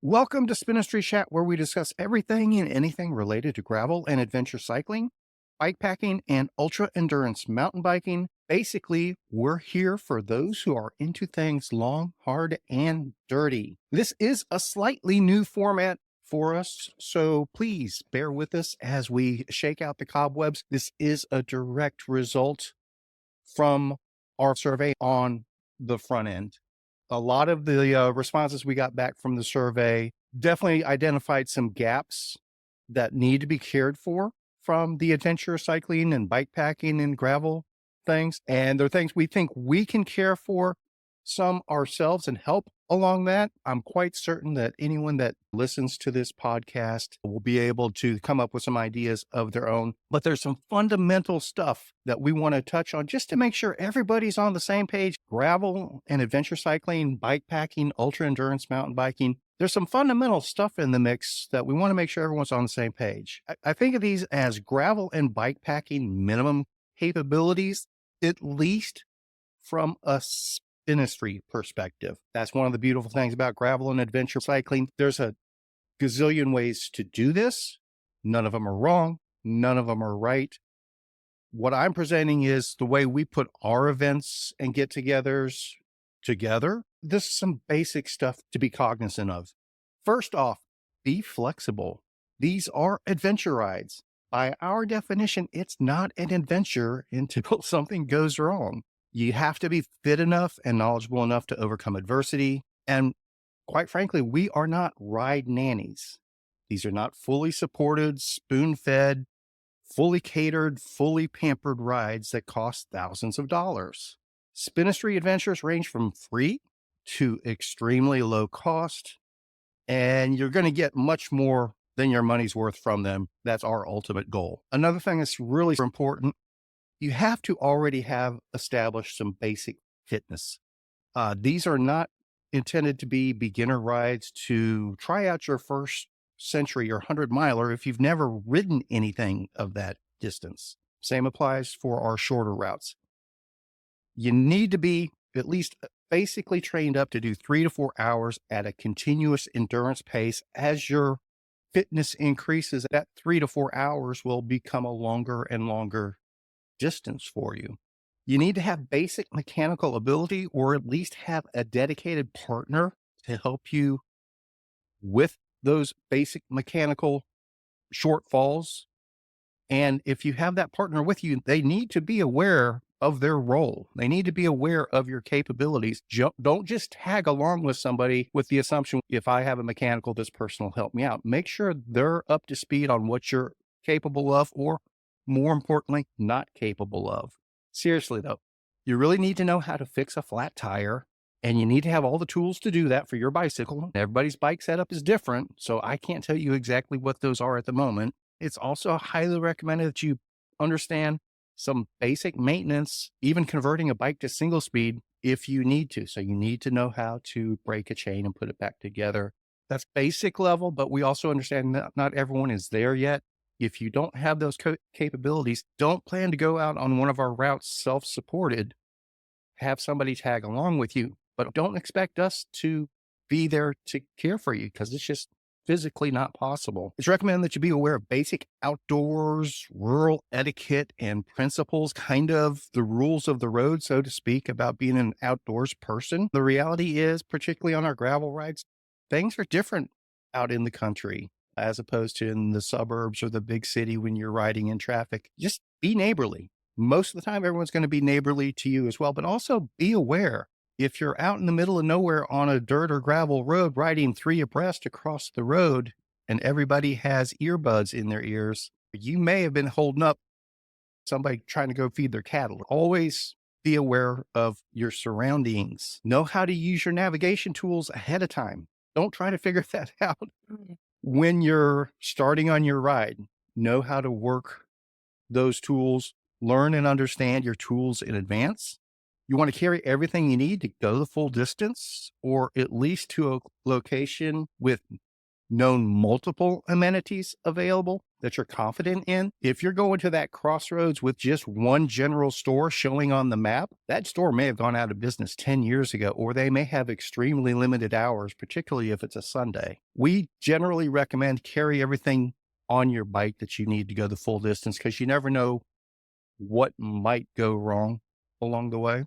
Welcome to Spinistry Chat, where we discuss everything and anything related to gravel and adventure cycling, bike packing, and ultra endurance mountain biking. Basically, we're here for those who are into things long, hard, and dirty. This is a slightly new format for us, so please bear with us as we shake out the cobwebs. This is a direct result from our survey on the front end. A lot of the responses we got back from the survey definitely identified some gaps that need to be cared for from the adventure cycling and bike packing and gravel things. And they're things we think we can care for some ourselves and help along that. I'm quite certain that anyone that listens to this podcast will be able to come up with some ideas of their own. But there's some fundamental stuff that we want to touch on just to make sure everybody's on the same page. Gravel and adventure cycling, bike packing, ultra endurance mountain biking. There's some fundamental stuff in the mix that we want to make sure everyone's on the same page. I think of these as gravel and bike packing minimum capabilities, at least from a Spinistry perspective. That's one of the beautiful things about gravel and adventure cycling. There's a gazillion ways to do this. None of them are wrong. None of them are right. What I'm presenting is the way we put our events and get-togethers together. This is some basic stuff to be cognizant of. First off, be flexible. These are adventure rides. By our definition, it's not an adventure until something goes wrong. You have to be fit enough and knowledgeable enough to overcome adversity. And quite frankly, we are not ride nannies. These are not fully supported, spoon-fed, fully catered, fully pampered rides that cost thousands of dollars. Spinistry adventures range from free to extremely low cost, and you're going to get much more than your money's worth from them. That's our ultimate goal. Another thing that's really important, you have to already have established some basic fitness. These are not intended to be beginner rides to try out your first century or 100-miler if you've never ridden anything of that distance. Same applies for our shorter routes. You need to be at least basically trained up to do 3 to 4 hours at a continuous endurance pace. As your fitness increases, that 3 to 4 hours will become a longer and longer distance for you. You need to have basic mechanical ability, or at least have a dedicated partner to help you with those basic mechanical shortfalls. And if you have that partner with you, they need to be aware of their role. They need to be aware of your capabilities. Don't just tag along with somebody with the assumption, if I have a mechanical, this person will help me out. Make sure they're up to speed on what you're capable of, or more importantly, not capable of. Seriously though, you really need to know how to fix a flat tire, and you need to have all the tools to do that for your bicycle. Everybody's bike setup is different, so I can't tell you exactly what those are at the moment. It's also highly recommended that you understand some basic maintenance, even converting a bike to single speed if you need to. So you need to know how to break a chain and put it back together. That's basic level, but we also understand that not everyone is there yet. If you don't have those capabilities, don't plan to go out on one of our routes self-supported. Have somebody tag along with you, but don't expect us to be there to care for you, because it's just physically not possible. It's recommended that you be aware of basic outdoors, rural etiquette and principles, kind of the rules of the road, so to speak, about being an outdoors person. The reality is, particularly on our gravel rides, things are different out in the country as opposed to in the suburbs or the big city when you're riding in traffic. Just be neighborly. Most of the time, everyone's going to be neighborly to you as well, but also be aware. If you're out in the middle of nowhere on a dirt or gravel road, riding 3 abreast across the road, and everybody has earbuds in their ears, you may have been holding up somebody trying to go feed their cattle. Always be aware of your surroundings. Know how to use your navigation tools ahead of time. Don't try to figure that out when you're starting on your ride. Know how to work those tools. Learn and understand your tools in advance. You want to carry everything you need to go the full distance, or at least to a location with known multiple amenities available. that you're confident in. If you're going to that crossroads with just one general store showing on the map, that store may have gone out of business 10 years ago, or they may have extremely limited hours, particularly if it's a Sunday. We generally recommend carry everything on your bike that you need to go the full distance, because you never know what might go wrong along the way.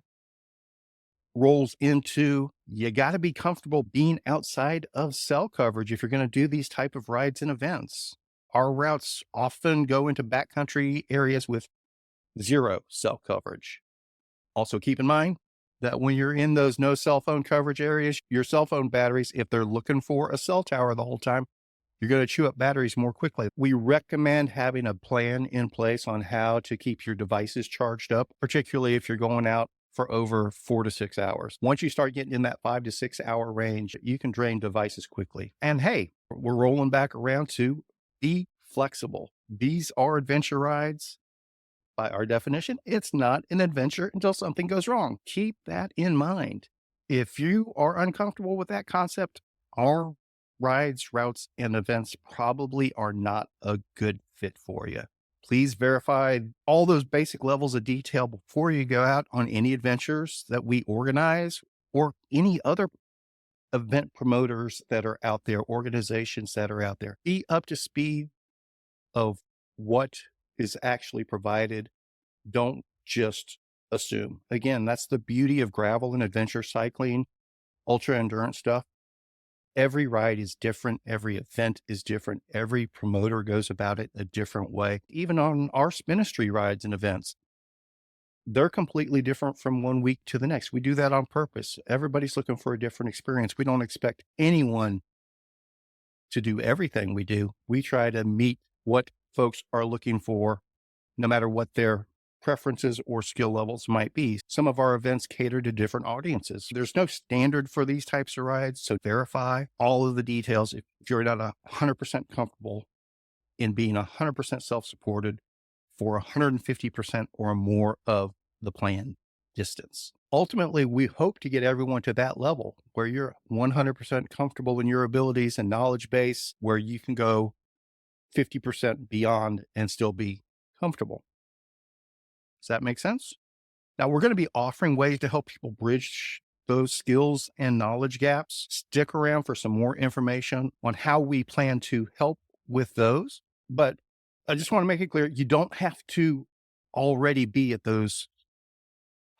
Rolls into, you got to be comfortable being outside of cell coverage if you're going to do these type of rides and events. Our routes often go into backcountry areas with zero cell coverage. Also keep in mind that when you're in those no cell phone coverage areas, your cell phone batteries, if they're looking for a cell tower the whole time, you're going to chew up batteries more quickly. We recommend having a plan in place on how to keep your devices charged up, particularly if you're going out for over 4 to 6 hours. Once you start getting in that 5 to 6 hour range, you can drain devices quickly. And hey, we're rolling back around to be flexible. These are adventure rides. By our definition, it's not an adventure until something goes wrong. Keep that in mind. If you are uncomfortable with that concept, our rides, routes, and events probably are not a good fit for you. Please verify all those basic levels of detail before you go out on any adventures that we organize or any other event promoters that are out there, organizations that are out there. Be up to speed of what is actually provided. Don't just assume. Again, that's the beauty of gravel and adventure cycling, ultra endurance stuff. Every ride is different. Every event is different. Every promoter goes about it a different way. Even on our Spinistry rides and events, they're completely different from one week to the next. We do that on purpose. Everybody's looking for a different experience. We don't expect anyone to do everything we do. We try to meet what folks are looking for, no matter what their preferences or skill levels might be. Some of our events cater to different audiences. There's no standard for these types of rides, so verify all of the details. If you're not 100% comfortable in being 100% self-supported for 150% or more of the planned distance. Ultimately, we hope to get everyone to that level where you're 100% comfortable in your abilities and knowledge base, where you can go 50% beyond and still be comfortable. Does that make sense? Now, we're going to be offering ways to help people bridge those skills and knowledge gaps. Stick around for some more information on how we plan to help with those. But I just want to make it clear, you don't have to already be at those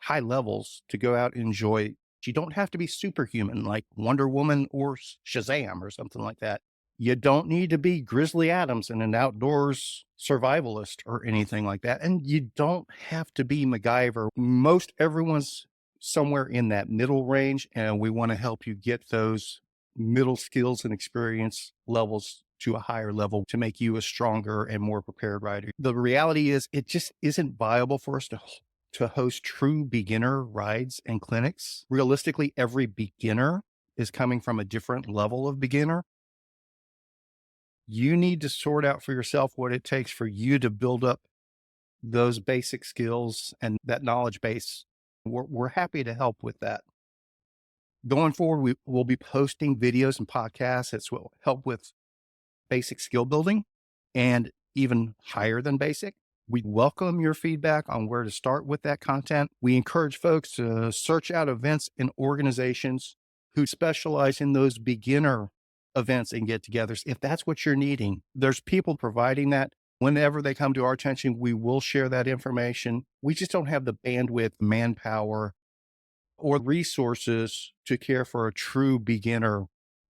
high levels to go out and enjoy. You don't have to be superhuman like Wonder Woman or Shazam or something like that. You don't need to be Grizzly Adams and an outdoors survivalist or anything like that. And you don't have to be MacGyver. Most everyone's somewhere in that middle range, and we want to help you get those middle skills and experience levels to a higher level to make you a stronger and more prepared rider. The reality is it just isn't viable for us to host true beginner rides and clinics. Realistically, every beginner is coming from a different level of beginner. You need to sort out for yourself what it takes for you to build up those basic skills and that knowledge base. We're happy to help with that. Going forward, we will be posting videos and podcasts that will help with basic skill building and even higher than basic. We welcome your feedback on where to start with that content. We encourage folks to search out events and organizations who specialize in those beginner events and get-togethers. If that's what you're needing, there's people providing that. Whenever they come to our attention, we will share that information. We just don't have the bandwidth, manpower, or resources to care for a true beginner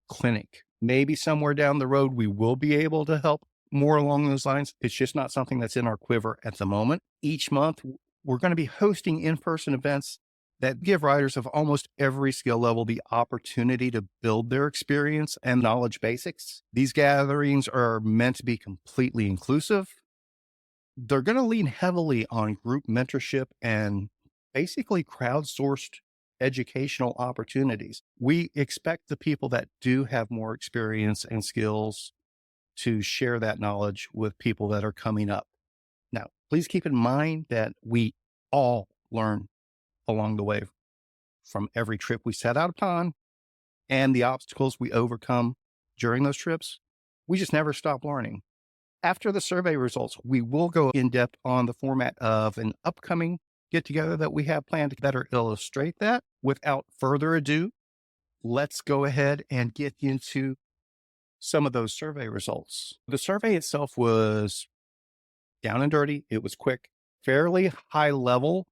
clinic. Maybe somewhere down the road, we will be able to help more along those lines. It's just not something that's in our quiver at the moment. Each month, we're going to be hosting in-person events that give riders of almost every skill level the opportunity to build their experience and knowledge basics. These gatherings are meant to be completely inclusive. They're going to lean heavily on group mentorship and basically crowdsourced educational opportunities. We expect the people that do have more experience and skills to share that knowledge with people that are coming up. Now, please keep in mind that we all learn along the way from every trip we set out upon and the obstacles we overcome during those trips. We just never stop learning. After the survey results, we will go in depth on the format of an upcoming get together that we have planned to better illustrate that. Without further ado, let's go ahead and get into some of those survey results. The survey itself was down and dirty. It was quick, fairly high level,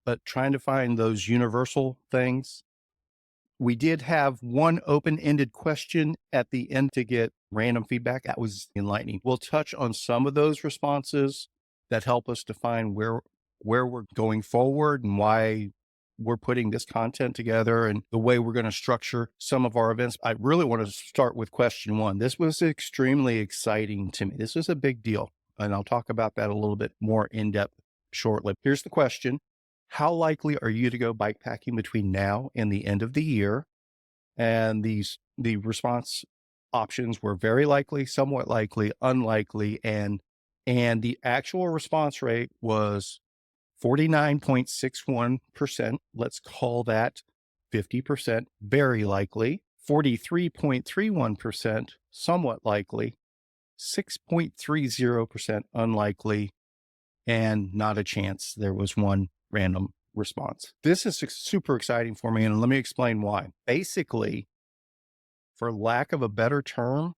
but trying to find those universal things. We did have one open-ended question at the end to get random feedback. That was enlightening. We'll touch on some of those responses that help us define where we're going forward and why we're putting this content together and the way we're going to structure some of our events. I really want to start with question one. This was extremely exciting to me. This was a big deal, and I'll talk about that a little bit more in depth shortly. Here's the question. How likely are you to go bikepacking between now and the end of the year? And the response options were very likely, somewhat likely, unlikely, and the actual response rate was 49.61%. Let's call that 50%, very likely, 43.31%, somewhat likely, 6.30% unlikely, and not a chance. There was one random response. This is super exciting for me, and let me explain why. Basically, for lack of a better term,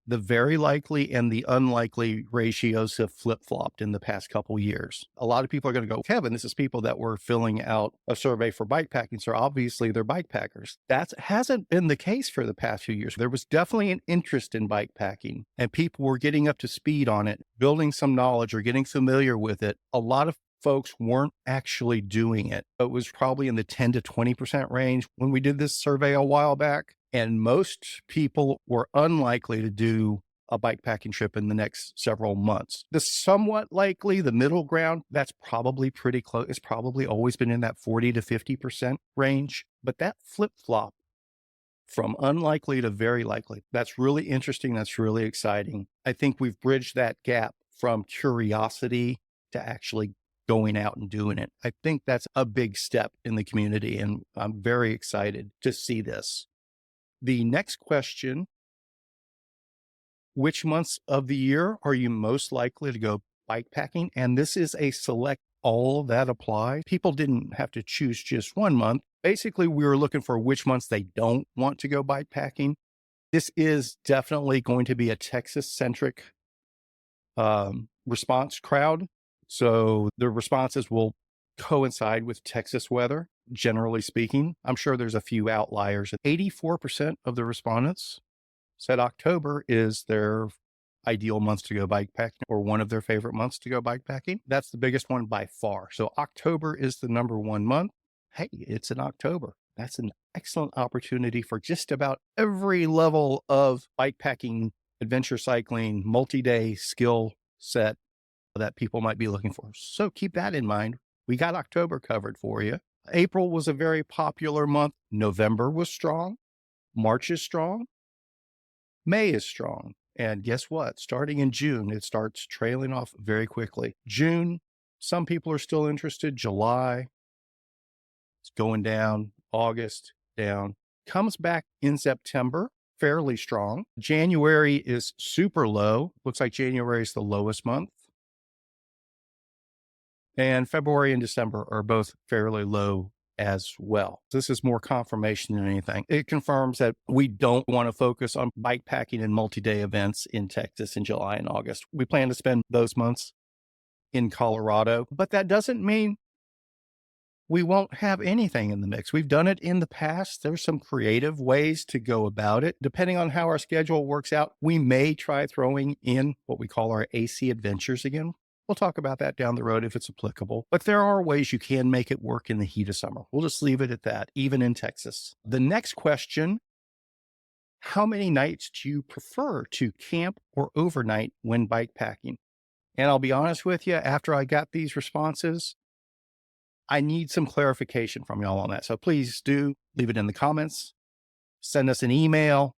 the very likely and the unlikely ratios have flip-flopped in the past couple years. A lot of people are going to go, Kevin, this is people that were filling out a survey for bikepacking, so obviously they're bikepackers. That hasn't been the case for the past few years. There was definitely an interest in bikepacking, and people were getting up to speed on it, building some knowledge or getting familiar with it. A lot of folks weren't actually doing it. It was probably in the 10 to 20% range when we did this survey a while back. And most people were unlikely to do a bikepacking trip in the next several months. The somewhat likely, the middle ground, that's probably pretty close. It's probably always been in that 40 to 50% range. But that flip-flop from unlikely to very likely, that's really interesting. That's really exciting. I think we've bridged that gap from curiosity to actually going out and doing it. I think that's a big step in the community, and I'm very excited to see this. The next question, which months of the year are you most likely to go bikepacking? And this is a select all that apply. People didn't have to choose just one month. Basically, we were looking for which months they don't want to go bikepacking. This is definitely going to be a Texas-centric response crowd. So the responses will coincide with Texas weather, generally speaking. I'm sure there's a few outliers. 84% of the respondents said October is their ideal month to go bikepacking, or one of their favorite months to go bikepacking. That's the biggest one by far. So October is the number one month. Hey, it's in October. That's an excellent opportunity for just about every level of bikepacking, adventure cycling, multi-day skill set that people might be looking for. So keep that in mind. We got October covered for you. April was a very popular month. November was strong. March is strong. May is strong. And guess what? Starting in June, it starts trailing off very quickly. June, some people are still interested. July, it's going down. August, down. Comes back in September, fairly strong. January is super low. Looks like January is the lowest month. And February and December are both fairly low as well. This is more confirmation than anything. It confirms that we don't want to focus on bikepacking and multi-day events in Texas in July and August. We plan to spend those months in Colorado, but that doesn't mean we won't have anything in the mix. We've done it in the past. There's some creative ways to go about it. Depending on how our schedule works out, we may try throwing in what we call our AC adventures again. We'll talk about that down the road if it's applicable, but there are ways you can make it work in the heat of summer. We'll just leave it at that, even in Texas. The next question, how many nights do you prefer to camp or overnight when bikepacking? And I'll be honest with you, after I got these responses, I need some clarification from y'all on that. So please do leave it in the comments, send us an email.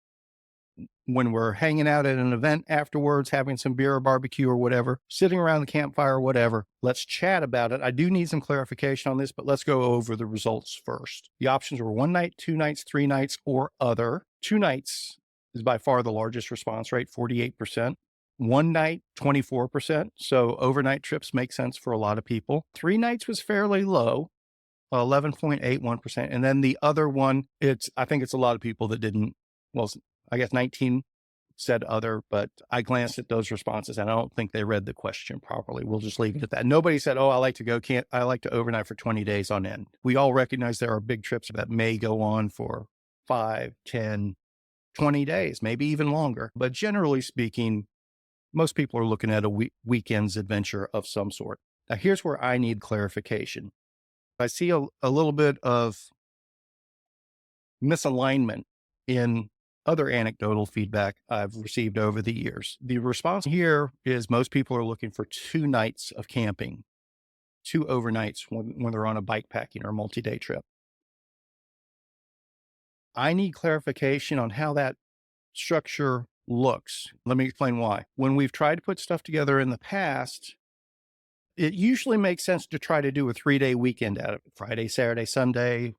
When we're hanging out at an event afterwards, having some beer or barbecue or whatever, sitting around the campfire or whatever, let's chat about it. I do need some clarification on this, but let's go over the results first. The options were 1 night, 2 nights, 3 nights, or other. 2 nights is by far the largest response rate, 48%. 1 night, 24%. So overnight trips make sense for a lot of people. 3 nights was fairly low, 11.81%. And then the other one, I think it's a lot of people that didn't, well, I guess 19 said other, but I glanced at those responses and I don't think they read the question properly. We'll just leave it at that. Nobody said, oh, I like to overnight for 20 days on end. We all recognize there are big trips that may go on for 5, 10, 20 days, maybe even longer. But generally speaking, most people are looking at a weekend's adventure of some sort. Now, here's where I need clarification. I see a little bit of misalignment in other anecdotal feedback I've received over the years. The response here is most people are looking for 2 nights of camping, 2 overnights when they're on a bike packing or multi-day trip. I need clarification on how that structure looks. Let me explain why. When we've tried to put stuff together in the past, it usually makes sense to try to do a 3-day weekend out of it. Friday, Saturday, Sunday,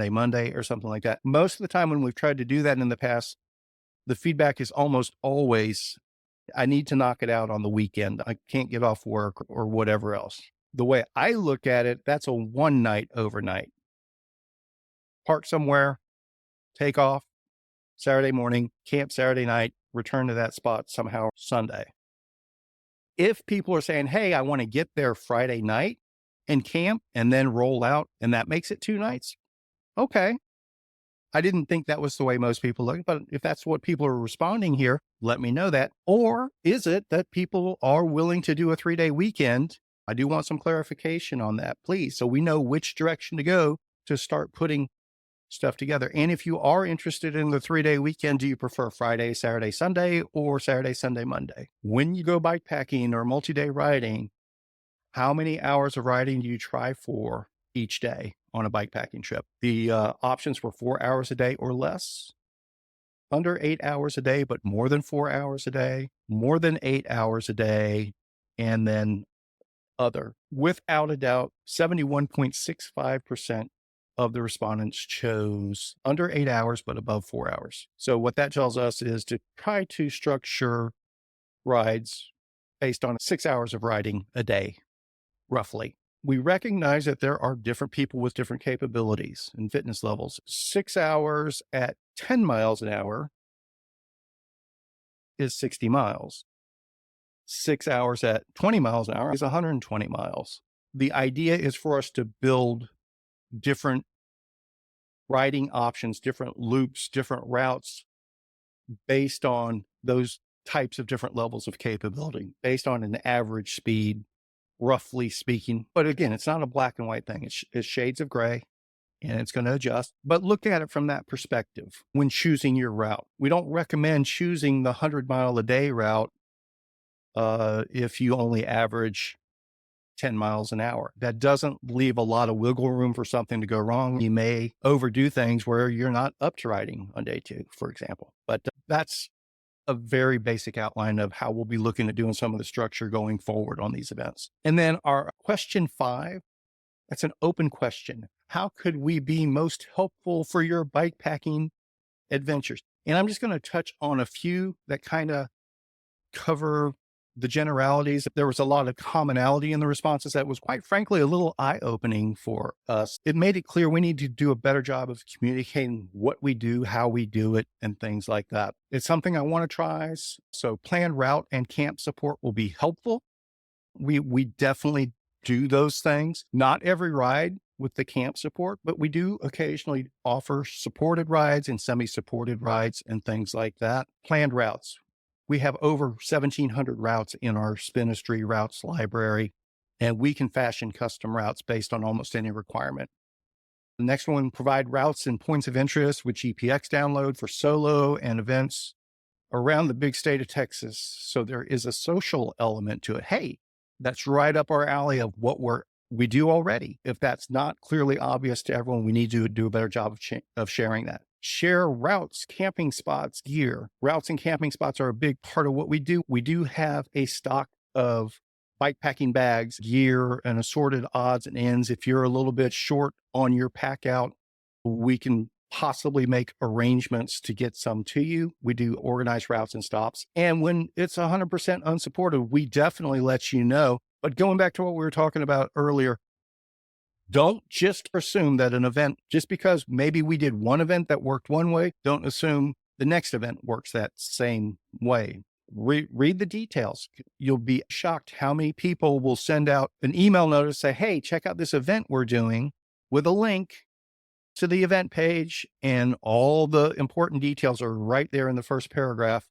Monday, or something like that. Most of the time when we've tried to do that in the past, the feedback is almost always, I need to knock it out on the weekend. I can't get off work or whatever else. The way I look at it, that's a 1 night overnight. Park somewhere, take off Saturday morning, camp Saturday night, return to that spot somehow Sunday. If people are saying, hey, I want to get there Friday night and camp and then roll out, and that makes it 2 nights, okay. I didn't think that was the way most people look, but if that's what people are responding here, let me know that. Or is it that people are willing to do a 3-day weekend? I do want some clarification on that, please, so we know which direction to go to start putting stuff together. And if you are interested in the 3-day weekend, do you prefer Friday, Saturday, Sunday, or Saturday, Sunday, Monday? When you go bike packing or multi-day riding, how many hours of riding do you try for each day on a bike packing trip? The options were 4 hours a day or less, under 8 hours a day, but more than 4 hours a day, more than 8 hours a day, and then other. Without a doubt, 71.65% of the respondents chose under 8 hours, but above 4 hours. So what that tells us is to try to structure rides based on 6 hours of riding a day, roughly. We recognize that there are different people with different capabilities and fitness levels. 6 hours at 10 miles an hour is 60 miles. 6 hours at 20 miles an hour is 120 miles. The idea is for us to build different riding options, different loops, different routes based on those types of different levels of capability, based on an average speed, roughly speaking. But again, it's not a black and white thing. It's shades of gray and it's going to adjust. But look at it from that perspective when choosing your route. We don't recommend choosing the 100-mile-a-day route if you only average 10 miles an hour. That doesn't leave a lot of wiggle room for something to go wrong. You may overdo things where you're not up to riding on day 2, for example. But that's a very basic outline of how we'll be looking at doing some of the structure going forward on these events. And then our question 5, that's an open question. How could we be most helpful for your bike packing adventures? And I'm just going to touch on a few that kind of cover the generalities. There was a lot of commonality in the responses that was quite frankly a little eye-opening for us. It made it clear we need to do a better job of communicating what we do, how we do it, and things like that. It's something I want to try. So planned route and camp support will be helpful. We definitely do those things. Not every ride with the camp support, but we do occasionally offer supported rides and semi-supported rides and things like that. Planned routes. We have over 1,700 routes in our Spinistry routes library, and we can fashion custom routes based on almost any requirement. The next one, provide routes and points of interest with GPX download for solo and events around the big state of Texas. So there is a social element to it. Hey, that's right up our alley of what we do already. If that's not clearly obvious to everyone, we need to do a better job of sharing that. Share routes, camping spots, gear. Routes and camping spots are a big part of what we do. We do have a stock of bike packing bags, gear, and assorted odds and ends. If you're a little bit short on your pack out, we can possibly make arrangements to get some to you. We do organized routes and stops. And when it's 100% unsupported, we definitely let you know. But going back to what we were talking about earlier, don't just assume that an event, just because maybe we did one event that worked one way, don't assume the next event works that same way. Read the details. You'll be shocked how many people will send out an email notice, say, hey, check out this event we're doing, with a link to the event page, and all the important details are right there in the first paragraph.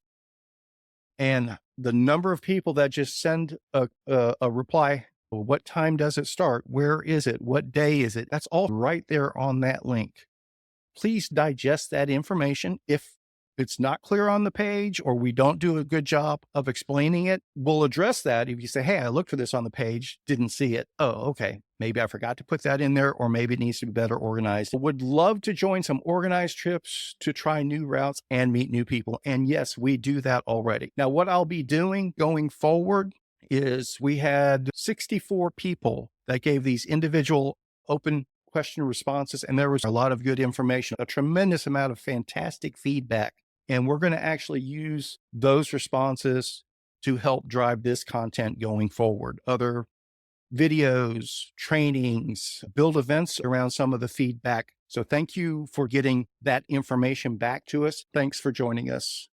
And the number of people that just send a reply, well, what time does it start? Where is it? What day is it? That's all right there on that link. Please digest that information. If it's not clear on the page or we don't do a good job of explaining it, we'll address that. If you say, hey, I looked for this on the page, didn't see it. Oh, okay. Maybe I forgot to put that in there, or maybe it needs to be better organized. Would love to join some organized trips to try new routes and meet new people. And yes, we do that already. Now, what I'll be doing going forward is we had 64 people that gave these individual open question responses, and there was a lot of good information, a tremendous amount of fantastic feedback. And we're going to actually use those responses to help drive this content going forward. Other videos, trainings, build events around some of the feedback. So thank you for getting that information back to us. Thanks for joining us.